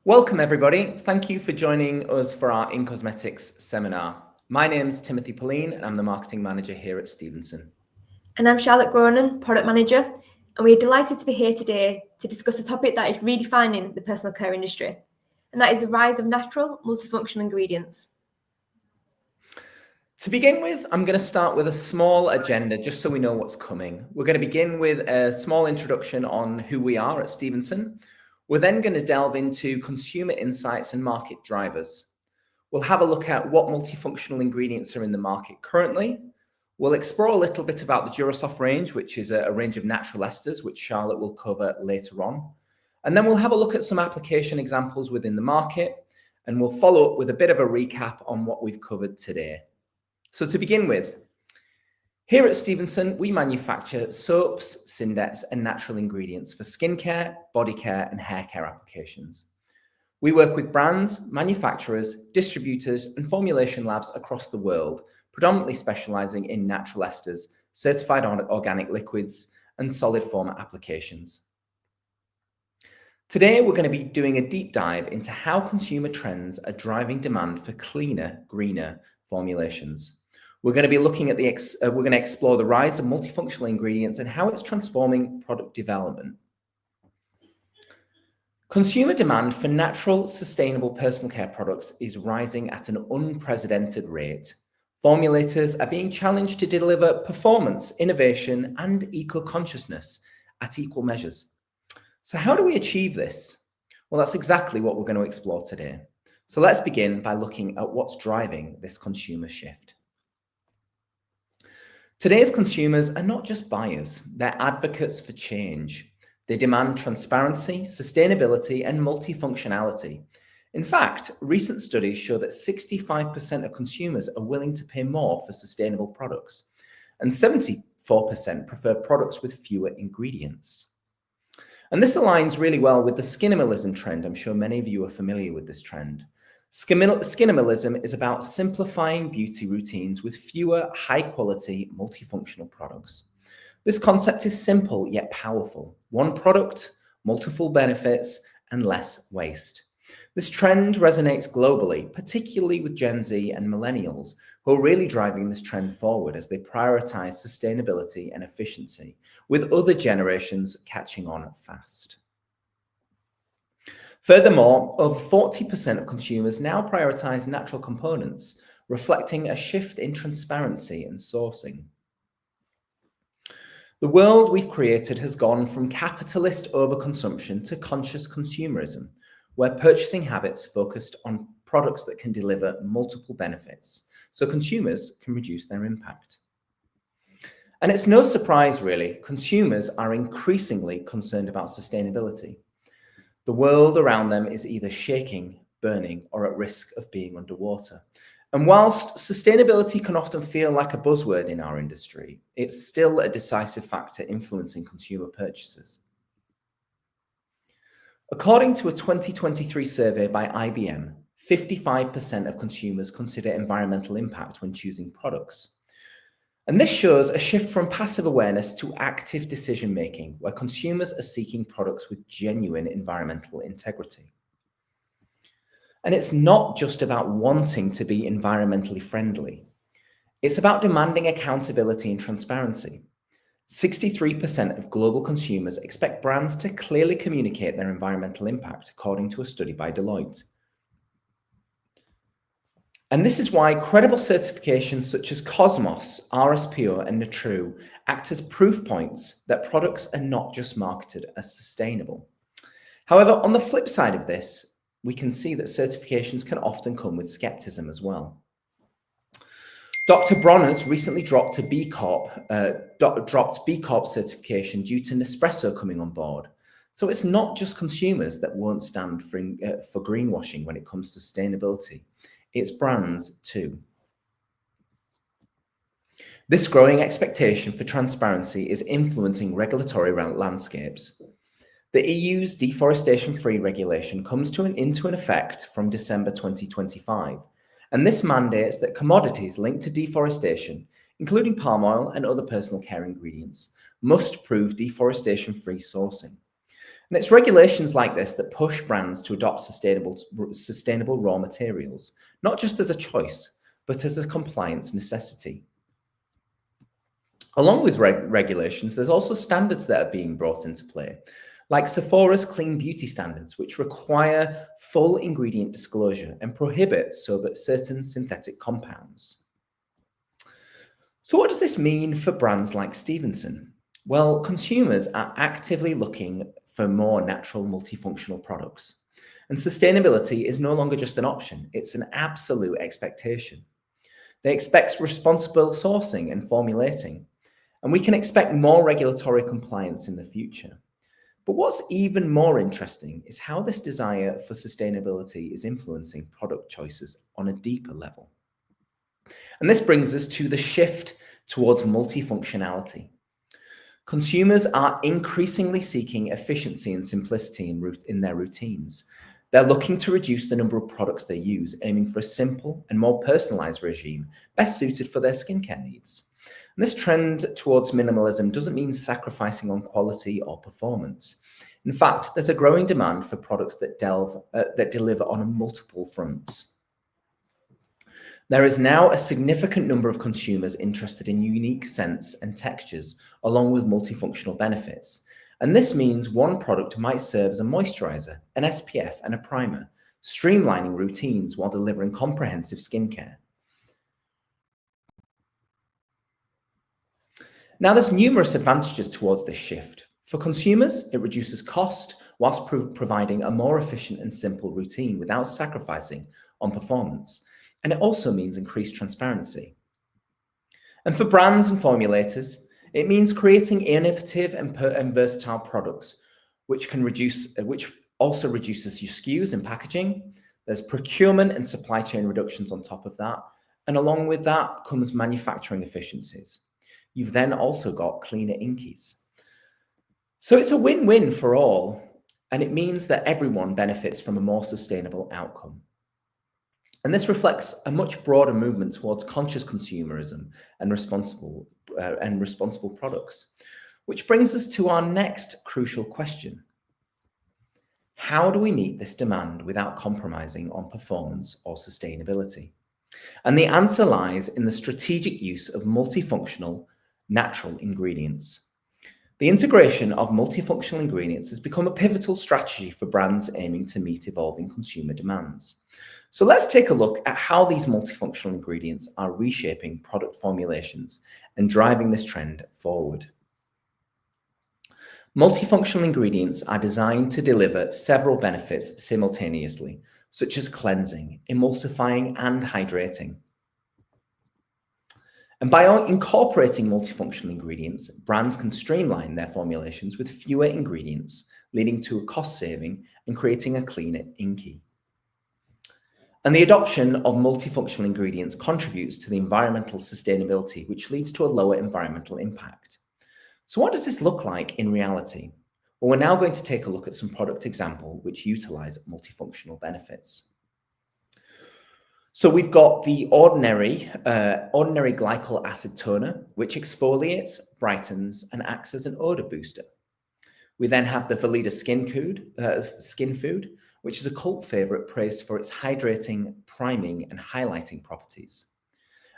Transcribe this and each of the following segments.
Welcome everybody. Thank you for joining us for our In Cosmetics seminar. My name's Timothy Pauline and I'm the Marketing Manager here at Stevenson. And I'm Charlotte Gronan, Product Manager, and we're delighted to be here today to discuss a topic that is redefining the personal care industry, and that is the rise of natural multifunctional ingredients. To begin with, I'm going to start with a small agenda just so we know what's coming. We're going to begin with a small introduction on who we are at Stevenson. We're then going to delve into consumer insights and market drivers. We'll have a look at what multifunctional ingredients are in the market currently. We'll explore a little bit about the Durasoft range, which is a range of natural esters, which Charlotte will cover later on. And then we'll have a look at some application examples within the market, and we'll follow up with a bit of a recap on what we've covered today. So to begin with, here at Stevenson, we manufacture soaps, Syndex, and natural ingredients for skincare, body care, and hair care applications. We work with brands, manufacturers, distributors, and formulation labs across the world, predominantly specializing in natural esters, certified organic liquids, and solid form applications. Today, we're going to be doing a deep dive into how consumer trends are driving demand for cleaner, greener formulations. We're going to be looking at we're going to explore the rise of multifunctional ingredients and how it's transforming product development. Consumer demand for natural, sustainable personal care products is rising at an unprecedented rate. Formulators are being challenged to deliver performance, innovation, and eco-consciousness at equal measures. So how do we achieve this? Well, that's exactly what we're going to explore today. So let's begin by looking at what's driving this consumer shift. Today's consumers are not just buyers, they're advocates for change. They demand transparency, sustainability, and multifunctionality. In fact, recent studies show that 65% of consumers are willing to pay more for sustainable products, and 74% prefer products with fewer ingredients. And this aligns really well with the skinimalism trend. I'm sure many of you are familiar with this trend. Skinimalism is about simplifying beauty routines with fewer, high-quality, multifunctional products. This concept is simple yet powerful. One product, multiple benefits, and less waste. This trend resonates globally, particularly with Gen Z and millennials, who are really driving this trend forward as they prioritize sustainability and efficiency, with other generations catching on fast. Furthermore, over 40% of consumers now prioritize natural components, reflecting a shift in transparency and sourcing. The world we've created has gone from capitalist overconsumption to conscious consumerism, where purchasing habits focused on products that can deliver multiple benefits, so consumers can reduce their impact. And it's no surprise, really, consumers are increasingly concerned about sustainability. The world around them is either shaking, burning, or at risk of being underwater. And whilst sustainability can often feel like a buzzword in our industry, it's still a decisive factor influencing consumer purchases. According to a 2023 survey by IBM, 55% of consumers consider environmental impact when choosing products. And this shows a shift from passive awareness to active decision-making, where consumers are seeking products with genuine environmental integrity. And it's not just about wanting to be environmentally friendly. It's about demanding accountability and transparency. 63% of global consumers expect brands to clearly communicate their environmental impact, according to a study by Deloitte. And this is why credible certifications such as Cosmos, RSPO, and Natru act as proof points that products are not just marketed as sustainable. However, on the flip side of this, we can see that certifications can often come with skepticism as well. Dr. Bronner's recently dropped B Corp certification due to Nespresso coming on board. So it's not just consumers that won't stand for greenwashing when it comes to sustainability. It's brands too. This growing expectation for transparency is influencing regulatory landscapes. The EU's deforestation-free regulation comes into effect from December 2025, and this mandates that commodities linked to deforestation, including palm oil and other personal care ingredients, must prove deforestation-free sourcing. And it's regulations like this that push brands to adopt sustainable raw materials, not just as a choice, but as a compliance necessity. Along with regulations, there's also standards that are being brought into play, like Sephora's clean beauty standards, which require full ingredient disclosure and prohibit certain synthetic compounds. So what does this mean for brands like Stevenson? Well, consumers are actively looking for more natural multifunctional products. And sustainability is no longer just an option, it's an absolute expectation. They expect responsible sourcing and formulating, and we can expect more regulatory compliance in the future. But what's even more interesting is how this desire for sustainability is influencing product choices on a deeper level. And this brings us to the shift towards multifunctionality. Consumers are increasingly seeking efficiency and simplicity in their routines. They're looking to reduce the number of products they use, aiming for a simple and more personalized regime, best suited for their skincare needs. And this trend towards minimalism doesn't mean sacrificing on quality or performance. In fact, there's a growing demand for products that deliver on multiple fronts. There is now a significant number of consumers interested in unique scents and textures, along with multifunctional benefits. And this means one product might serve as a moisturizer, an SPF, and a primer, streamlining routines while delivering comprehensive skincare. Now, there's numerous advantages towards this shift. For consumers, it reduces cost whilst providing a more efficient and simple routine without sacrificing on performance. And it also means increased transparency. And for brands and formulators, it means creating innovative and versatile products, which also reduces your SKUs and packaging. There's procurement and supply chain reductions on top of that. And along with that comes manufacturing efficiencies. You've then also got cleaner inkies. So it's a win-win for all, and it means that everyone benefits from a more sustainable outcome. And this reflects a much broader movement towards conscious consumerism and responsible products, which brings us to our next crucial question. How do we meet this demand without compromising on performance or sustainability? And the answer lies in the strategic use of multifunctional natural ingredients. The integration of multifunctional ingredients has become a pivotal strategy for brands aiming to meet evolving consumer demands. So let's take a look at how these multifunctional ingredients are reshaping product formulations and driving this trend forward. Multifunctional ingredients are designed to deliver several benefits simultaneously, such as cleansing, emulsifying, and hydrating. And by incorporating multifunctional ingredients, brands can streamline their formulations with fewer ingredients, leading to a cost saving and creating a cleaner inky. And the adoption of multifunctional ingredients contributes to the environmental sustainability, which leads to a lower environmental impact. So what does this look like in reality? Well, we're now going to take a look at some product examples which utilize multifunctional benefits. So we've got the ordinary glycol acid toner, which exfoliates, brightens, and acts as an odor booster. We then have the Veleda Skin Food, which is a cult favorite praised for its hydrating, priming, and highlighting properties.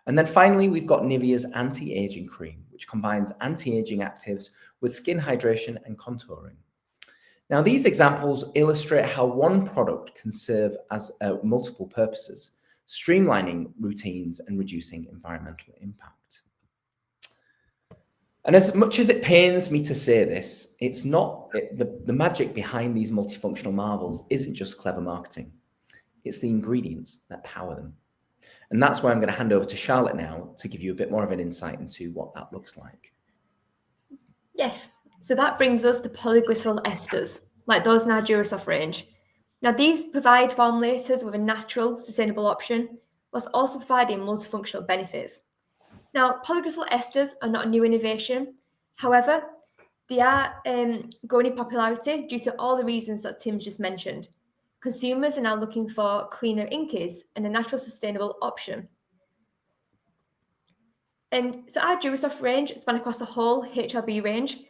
And then finally, we've got Nivea's anti-aging cream, which combines anti-aging actives with skin hydration and contouring. Now, these examples illustrate how one product can serve as multiple purposes, streamlining routines and reducing environmental impact. And as much as it pains me to say this, it's not the magic behind these multifunctional marvels isn't just clever marketing. It's the ingredients that power them. And that's why I'm going to hand over to Charlotte now to give you a bit more of an insight into what that looks like. Yes, so that brings us to polyglycerol esters, like those in our Durasoft range. Now, these provide formulators with a natural, sustainable option, whilst also providing multifunctional benefits. Now, polyglycerol esters are not a new innovation. However, they are growing in popularity due to all the reasons that Tim's just mentioned. Consumers are now looking for cleaner inkies and a natural, sustainable option. And so our Durasoft range span across the whole HRB range,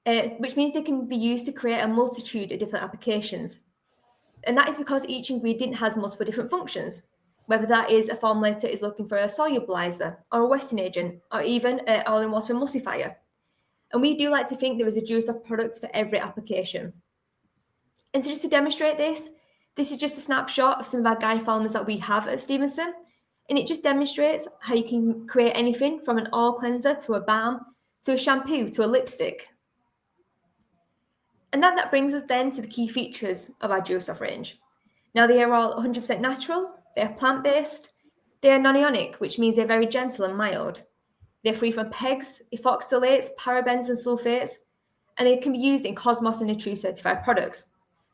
which means they can be used to create a multitude of different applications. And that is because each ingredient has multiple different functions, whether that is a formulator is looking for a solubilizer or a wetting agent or even an all-in-water emulsifier. And we do like to think there is a Dursoft product for every application. And so just to demonstrate this is just a snapshot of some of our guide formers that we have at Stevenson. And it just demonstrates how you can create anything from an oil cleanser to a balm to a shampoo to a lipstick. And that brings us then to the key features of our Dursoft range. Now, they are all 100% natural, they are plant-based, they are non-ionic, which means they're very gentle and mild. They're free from PEGs, ethoxylates, parabens and sulfates, and they can be used in Cosmos and True certified products,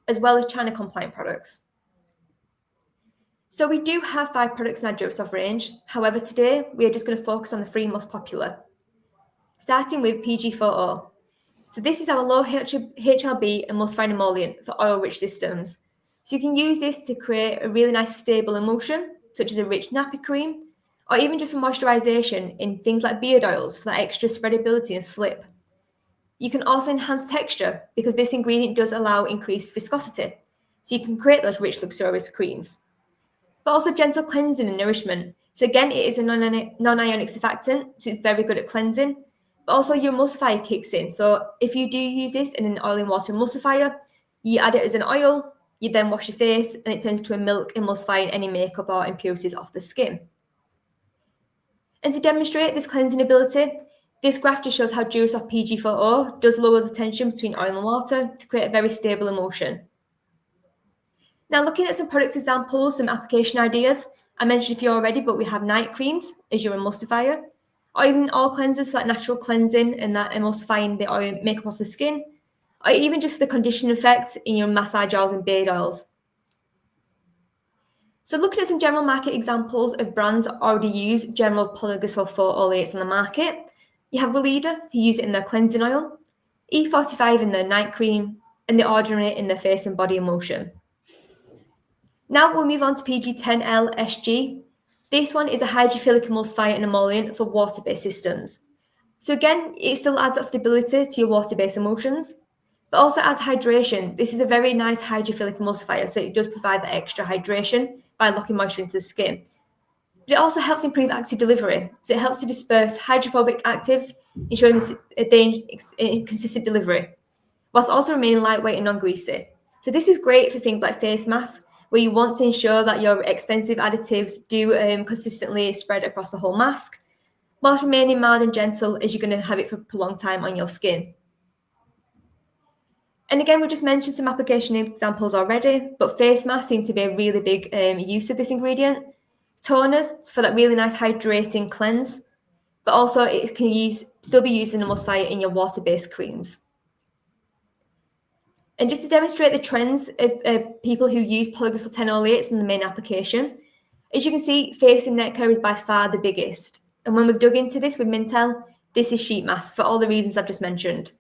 as well as China compliant products. So we do have 5 products in our Dursoft range. However, today we are just going to focus on the 3 most popular, starting with PG4O. So this is our low HLB emulsifying emollient for oil-rich systems. So you can use this to create a really nice stable emulsion, such as a rich nappy cream, or even just for moisturization in things like beard oils for that extra spreadability and slip. You can also enhance texture because this ingredient does allow increased viscosity, so you can create those rich, luxurious creams. But also gentle cleansing and nourishment. So again, it is a non-ionic surfactant, so it's very good at cleansing. But also your emulsifier kicks in. So if you do use this in an oil and water emulsifier, you add it as an oil, you then wash your face, and it turns to a milk emulsifying any makeup or impurities off the skin. And to demonstrate this cleansing ability, this graph just shows how Dursoft PG4O does lower the tension between oil and water to create a very stable emulsion. Now, looking at some product examples, some application ideas, I mentioned a few already, but we have night creams as your emulsifier, or even oil cleansers for that natural cleansing and that emulsifying the oil makeup off the skin, or even just for the conditioning effect in your massage oils and beard oils. So looking at some general market examples of brands that already use general polyglycerol 4 oleates on the market, you have Weleda, who use it in their cleansing oil, E45 in their night cream, and The Ordinary in their face and body emulsion. Now we'll move on to PG10L SG. This one is a hydrophilic emulsifier and emollient for water-based systems. So again, it still adds that stability to your water-based emulsions, but also adds hydration. This is a very nice hydrophilic emulsifier, so it does provide that extra hydration by locking moisture into the skin. But it also helps improve active delivery. So it helps to disperse hydrophobic actives, ensuring this consistent delivery, whilst also remaining lightweight and non-greasy. So this is great for things like face masks, where you want to ensure that your expensive additives do consistently spread across the whole mask, whilst remaining mild and gentle as you're going to have it for a prolonged time on your skin. And again, we just mentioned some application examples already, but face masks seem to be a really big use of this ingredient. Toners for that really nice hydrating cleanse, but also it can still be used in emulsifier in your water-based creams. And just to demonstrate the trends of people who use polyglycerol 10 oleates in the main application, as you can see, face and neck care is by far the biggest. And when we've dug into this with Mintel, this is sheet mask for all the reasons I've just mentioned.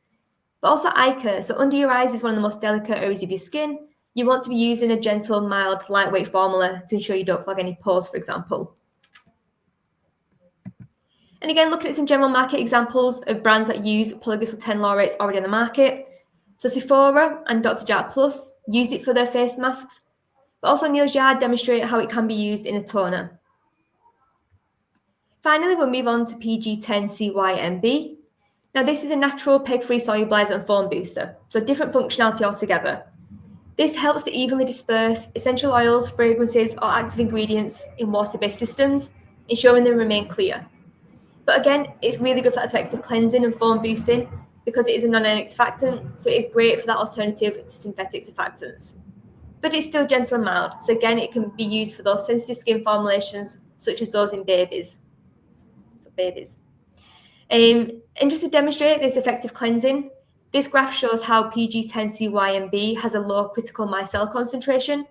But also eye care, so under your eyes is one of the most delicate areas of your skin. You want to be using a gentle, mild, lightweight formula to ensure you don't clog any pores, for example. And again, looking at some general market examples of brands that use polyglycerol 10 laureates already on the market. So Sephora and Dr. Jart Plus use it for their face masks, but also Neil's Yard demonstrate how it can be used in a toner. Finally, we'll move on to PG10CYMB. Now, this is a natural peg-free solubilizer and foam booster, so different functionality altogether. This helps to evenly disperse essential oils, fragrances, or active ingredients in water-based systems, ensuring they remain clear. But again, it's really good for effective cleansing and foam boosting because it is a non-ionic surfactant, so it is great for that alternative to synthetic surfactants. But it's still gentle and mild, so again, it can be used for those sensitive skin formulations, such as those in babies. And just to demonstrate this effective cleansing, this graph shows how PG10CYMB has a low critical micelle concentration.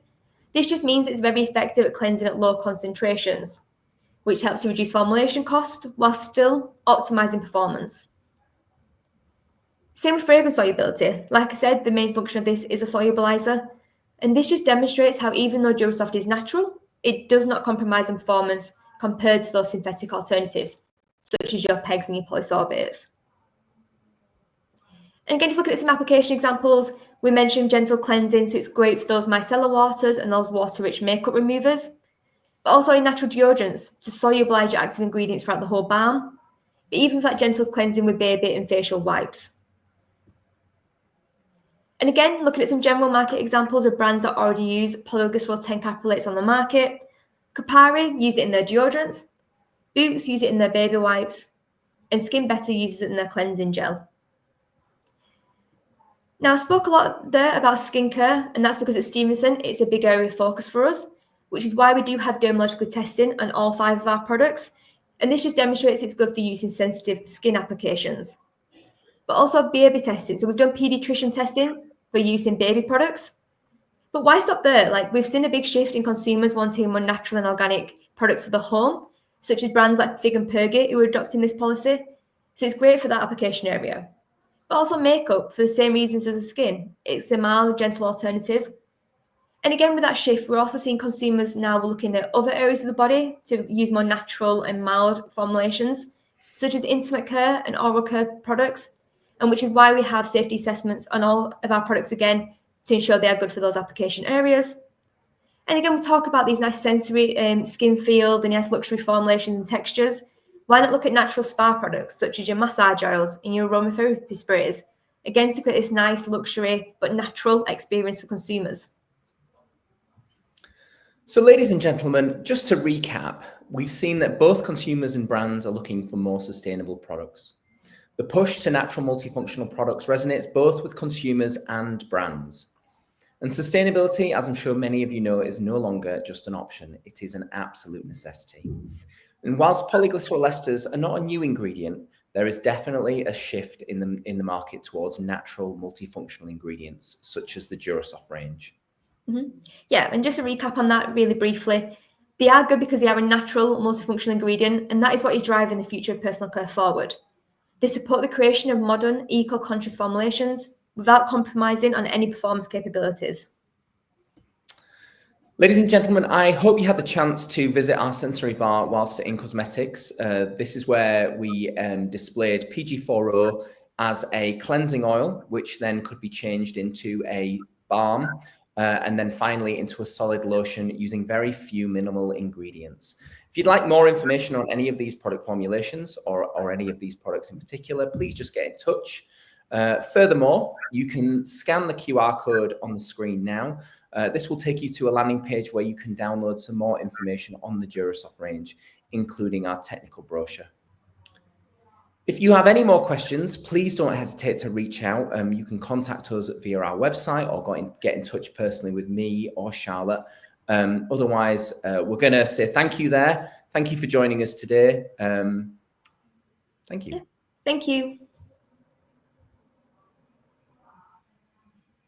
This just means it's very effective at cleansing at low concentrations, which helps to reduce formulation cost while still optimizing performance. Same with fragrance solubility. Like I said, the main function of this is a solubilizer, and this just demonstrates how even though Dursoft is natural, it does not compromise in performance compared to those synthetic alternatives, such as your PEGs and your polysorbates. And again, just looking at some application examples, we mentioned gentle cleansing, so it's great for those micellar waters and those water-rich makeup removers, but also in natural deodorants to solubilize your active ingredients throughout the whole balm, but even for that gentle cleansing with baby and facial wipes. And again, looking at some general market examples of brands that already use polyglycerol 10 caprolates on the market, Capari use it in their deodorants, Boots use it in their baby wipes, and Skin Better uses it in their cleansing gel. Now, I spoke a lot there about skincare, and that's because at Stevenson, it's a big area of focus for us, which is why we do have dermatological testing on all 5 of our products, and this just demonstrates it's good for use in sensitive skin applications. But also baby testing, so we've done paediatrician testing for use in baby products. But why stop there? Like, we've seen a big shift in consumers wanting more natural and organic products for the home, such as brands like Fig and Pergate who are adopting this policy, so it's great for that application area. But also makeup for the same reasons as the skin. It's a mild, gentle alternative. And again, with that shift, we're also seeing consumers now looking at other areas of the body to use more natural and mild formulations, such as intimate care and oral care products, and which is why we have safety assessments on all of our products again to ensure they are good for those application areas. And again, we'll talk about these nice sensory skin feel, the nice luxury formulations and textures. Why not look at natural spa products such as your massage oils and your aromatherapy sprays, again to create this nice luxury but natural experience for consumers. So ladies and gentlemen, just to recap, we've seen that both consumers and brands are looking for more sustainable products. The push to natural multifunctional products resonates both with consumers and brands. And sustainability, as I'm sure many of you know, is no longer just an option, it is an absolute necessity. And whilst polyglycerol esters are not a new ingredient, there is definitely a shift in the market towards natural multifunctional ingredients, such as the Durasoft range. Yeah, and just to recap on that really briefly, they are good because they are a natural multifunctional ingredient, and that is what is driving the future of personal care forward. They support the creation of modern, eco-conscious formulations without compromising on any performance capabilities. Ladies and gentlemen, I hope you had the chance to visit our sensory bar whilst in cosmetics. This is where we displayed PG4O as a cleansing oil, which then could be changed into a balm, and then finally into a solid lotion using very few minimal ingredients. If you'd like more information on any of these product formulations or any of these products in particular, please just get in touch. Furthermore, you can scan the QR code on the screen now. This will take you to a landing page where you can download some more information on the Durasoft range, including our technical brochure. If you have any more questions, please don't hesitate to reach out. You can contact us via our website or get in touch personally with me or Charlotte. Otherwise, we're going to say thank you there. Thank you for joining us today. Thank you. Thank you.